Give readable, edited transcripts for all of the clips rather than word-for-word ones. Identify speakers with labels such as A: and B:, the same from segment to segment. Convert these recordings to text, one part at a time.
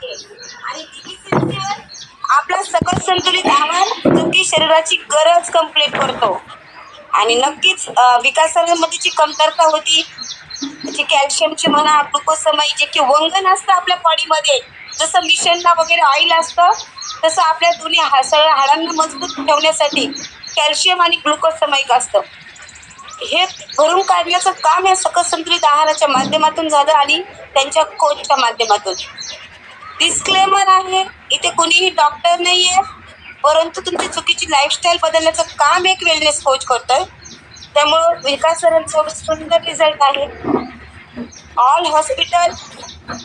A: आणि आपला सकस संतुलित आहार जो की शरीराची गरज कंप्लीट करतो आणि नक्कीच विकासामध्ये जी कमतरता होती जी कॅल्शियमची म्हणा ग्लुकोजसमयी जे की वंगण असतं आपल्या बॉडीमध्ये, जसं मिशनला वगैरे ऑइल असतं तसं आपल्या दोन्ही सगळ्या हाडांना मजबूत ठेवण्यासाठी कॅल्शियम आणि ग्लुकोज समयिक असतं. हे भरून काढण्याचं काम या सकस संतुलित आहाराच्या माध्यमातून झालं आणि त्यांच्या कोचच्या माध्यमातून. डिस्क्लेमर आहे, इथे कुणीही डॉक्टर नाहीये, परंतु तुमची चुकीची लाईफस्टाईल बदलण्याचं काम एक वेलनेस कोच करतोय. त्यामुळं विकास सरांचा सुंदर रिझल्ट आहे. ऑल हॉस्पिटल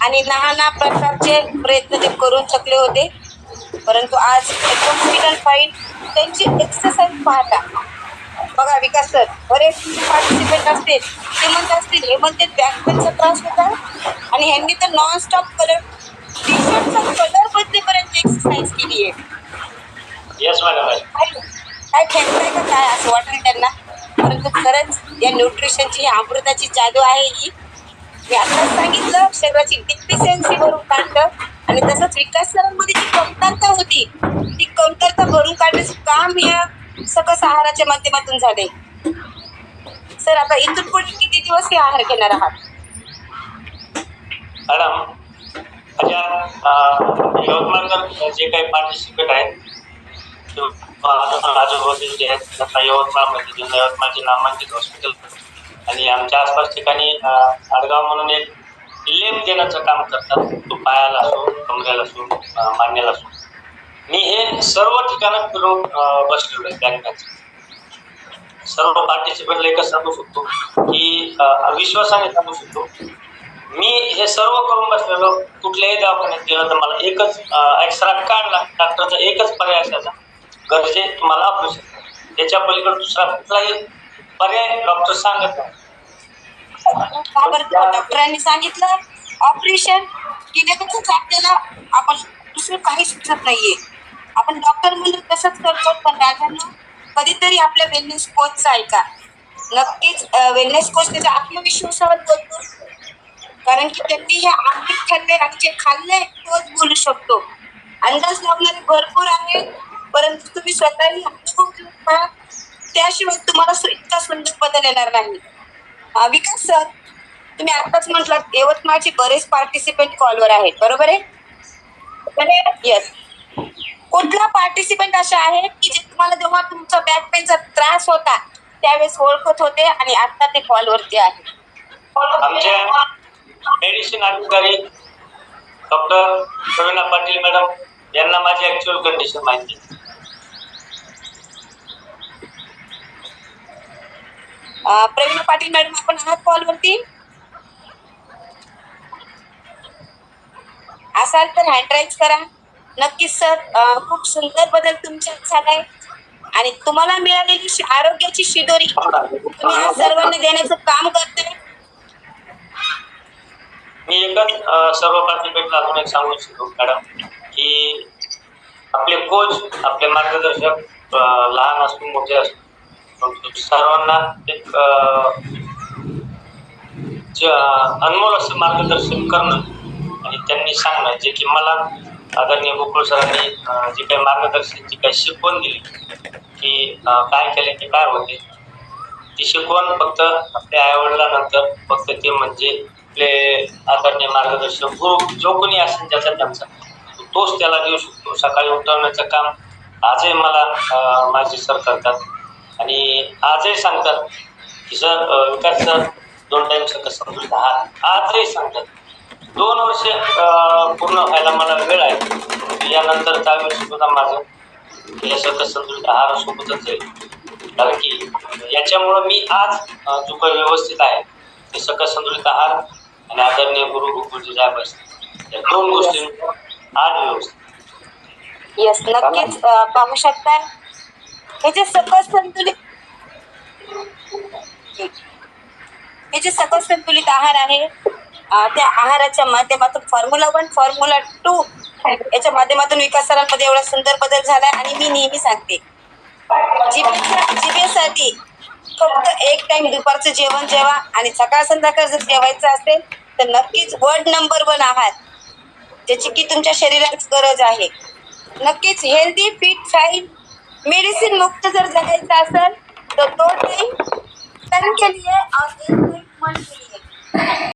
A: आणि नाना प्रकारचे प्रयत्न ते करून शकले होते, परंतु आज एकदम फिट फाईन. त्यांची एक्सरसाइज पाहता बघा विकास सर, बरेच पार्टिसिपेंट असतील श्रीमंत असतील, हे म्हणते बॅक पेनचा त्रास होता आणि ह्यांनी तर नॉन स्टॉप कलर टी शर्टचा कलर बदलेपर्यंत एक्सरसाइज केली आहे.
B: Yes madam.
A: काय खेळताय का काय असं वाटेल त्यांना, परंतु खरंच या न्यूट्रिशनची अमृताची जादू आहे ही. मी आताच सांगितलं, शरीराची डिफिशियन्सी भरून काढलं आणि तसंच विकास सरांमध्ये जी कमतरता होती ती कमतरता भरून काढण्याचं काम या सकस आहाराच्या माध्यमातून झाले. सर आता इथून पुढे किती दिवस हे आहार घेणार आहात?
B: मॅडम, माझ्या यवतमाळकर जे काही पार्टिसिपेट आहेत आजूबाजूचे जे आहेत, यवतमाळमध्ये जिल्हा यवतमाळचे नामांकित हॉस्पिटल आणि आमच्या आसपास ठिकाणी आडगाव म्हणून एक लेप देण्याचं काम करतात. तो पायाला असो, कमरेला असो, मांड्याला असो. मी हे सर्व ठिकाणं फिरून बसलेलो आहे. बँकांचं सर्व पार्टिसिपेंटला एकच सांगू शकतो की विश्वासाने सांगू शकतो, मी हे सर्व करून बसलेलो. कुठल्याही दवाखान्यात गेलं तर मला एकच एक्सरा काढला, डॉक्टरचा एकच पर्याय असायचा, गरजे तुम्हाला ऑपरेशन. त्याच्या पलीकडे दुसरा कुठलाही पर्याय डॉक्टर सांगत नाही.
A: डॉक्टरांनी सांगितलं ऑपरेशन केल्यातच आपल्याला आपण दुसरं काही सुचत नाहीये. आपण डॉक्टर म्हणून तसंच करतो, पण राजांना कधीतरी आपल्या वेलनेस कोचचा ऐका. नक्कीच वेलनेस कोच त्याच्या आत्मविश्वासावर बोलतो, कारण की त्यांनी हे अमृत खाल्ले आणि जे खाल्ले तोच बोलू शकतो. अंदाज लावणारे भरपूर आहेत, परंतु तुम्ही स्वतःही अनुभव घेऊन पहा, त्याशिवाय तुम्हाला इतका सुंदर बदल येणार नाही. विकास सर, तुम्ही आताच म्हटलं यवतमाळचे बरेच पार्टिसिपेंट कॉलवर आहेत, बरोबर आहे? येस. कुठला पार्टिसिपेंट अशा आहेत की जे तुम्हाला जेव्हा तुमचा बॅक पेनचा त्रास होता त्यावेळेस ओळखत होते आणि आता ते कॉलवरती आहेत?
B: आमचे मेडिसिन अधिकारी डॉक्टर प्रवीणा पाटील मॅडम यांना माझी ऍक्च्युअल कंडिशन माहिती.
A: प्रवीणा पाटील मॅडम, आपण आहात कॉलवरती? असाल तर हँड राईज करा. नक्कीच सर, खूप सुंदर बदल तुमच्यात झालाय आणि तुम्हाला मिळालेली आरोग्याची शिदोरी तुम्ही आज सर्वांना देण्याचं काम करताय.
B: मी एकच सर्व पार्टिसिपेंटला अजून एक सांगू इच्छितो मॅडम की आपले कोच, आपले मार्गदर्शक लहान असो मोठे असो, सर्वांना एक अनमोल असं मार्गदर्शन करणं आणि त्यांनी सांगणं, जे की मला आदरणीय गोकुळ सरांनी जी काही मार्गदर्शन जी काही शिकवण दिली की काय केले की काय होते, ती शिकवण फक्त आपल्या आईवडिलांनंतर फक्त ते म्हणजे आपले आदरणीय मार्गदर्शक गुरु जो कोणी असेल ज्याचा त्यांचा तोच त्याला देऊ शकतो. सकाळी उठवण्याचं काम आजही मला माझे सर करतात आणि आजही सांगतात की सर विकास सर 2 टाइम सकस संतुलित आहार आजही सांगतात. 2 वर्ष पूर्ण व्हायला मला वेळ आहे. यानंतरचा आयुष्य सुद्धा माझं या सकस संतुलित आहारासोबतच जाईल, कारण की याच्यामुळं मी आज जो काही व्यवस्थित आहे ते सकस संतुलित आहार आणि आदरणीय गुरु गोकुळजी साहेब या 2 गोष्टी आज व्यवस्थित.
A: येस, नक्कीच पाहू शकता हे जे सकस संतुलित आहार आहे, त्या आहाराच्या माध्यमातून फॉर्म्युला 1 फॉर्म्युला 2 याच्या माध्यमातून विकास सरांमध्ये एवढा सुंदर बदल झालाय. आणि मी नेहमी सांगते, जिभेसाठी फक्त एक टाइम दुपारचं जेवण जेवा आणि सकाळ संध्याकाळ जर जेवायचं असेल तर नक्कीच वर्ल्ड नंबर 1 आहार ज्याची की तुमच्या शरीराची गरज आहे. नक्कीच हेल्दी फिट फाईन मेडिसिन मुक्त जर जगायचं असेल तर 2 टाइम के लिए और 1 टाइम मन के लिए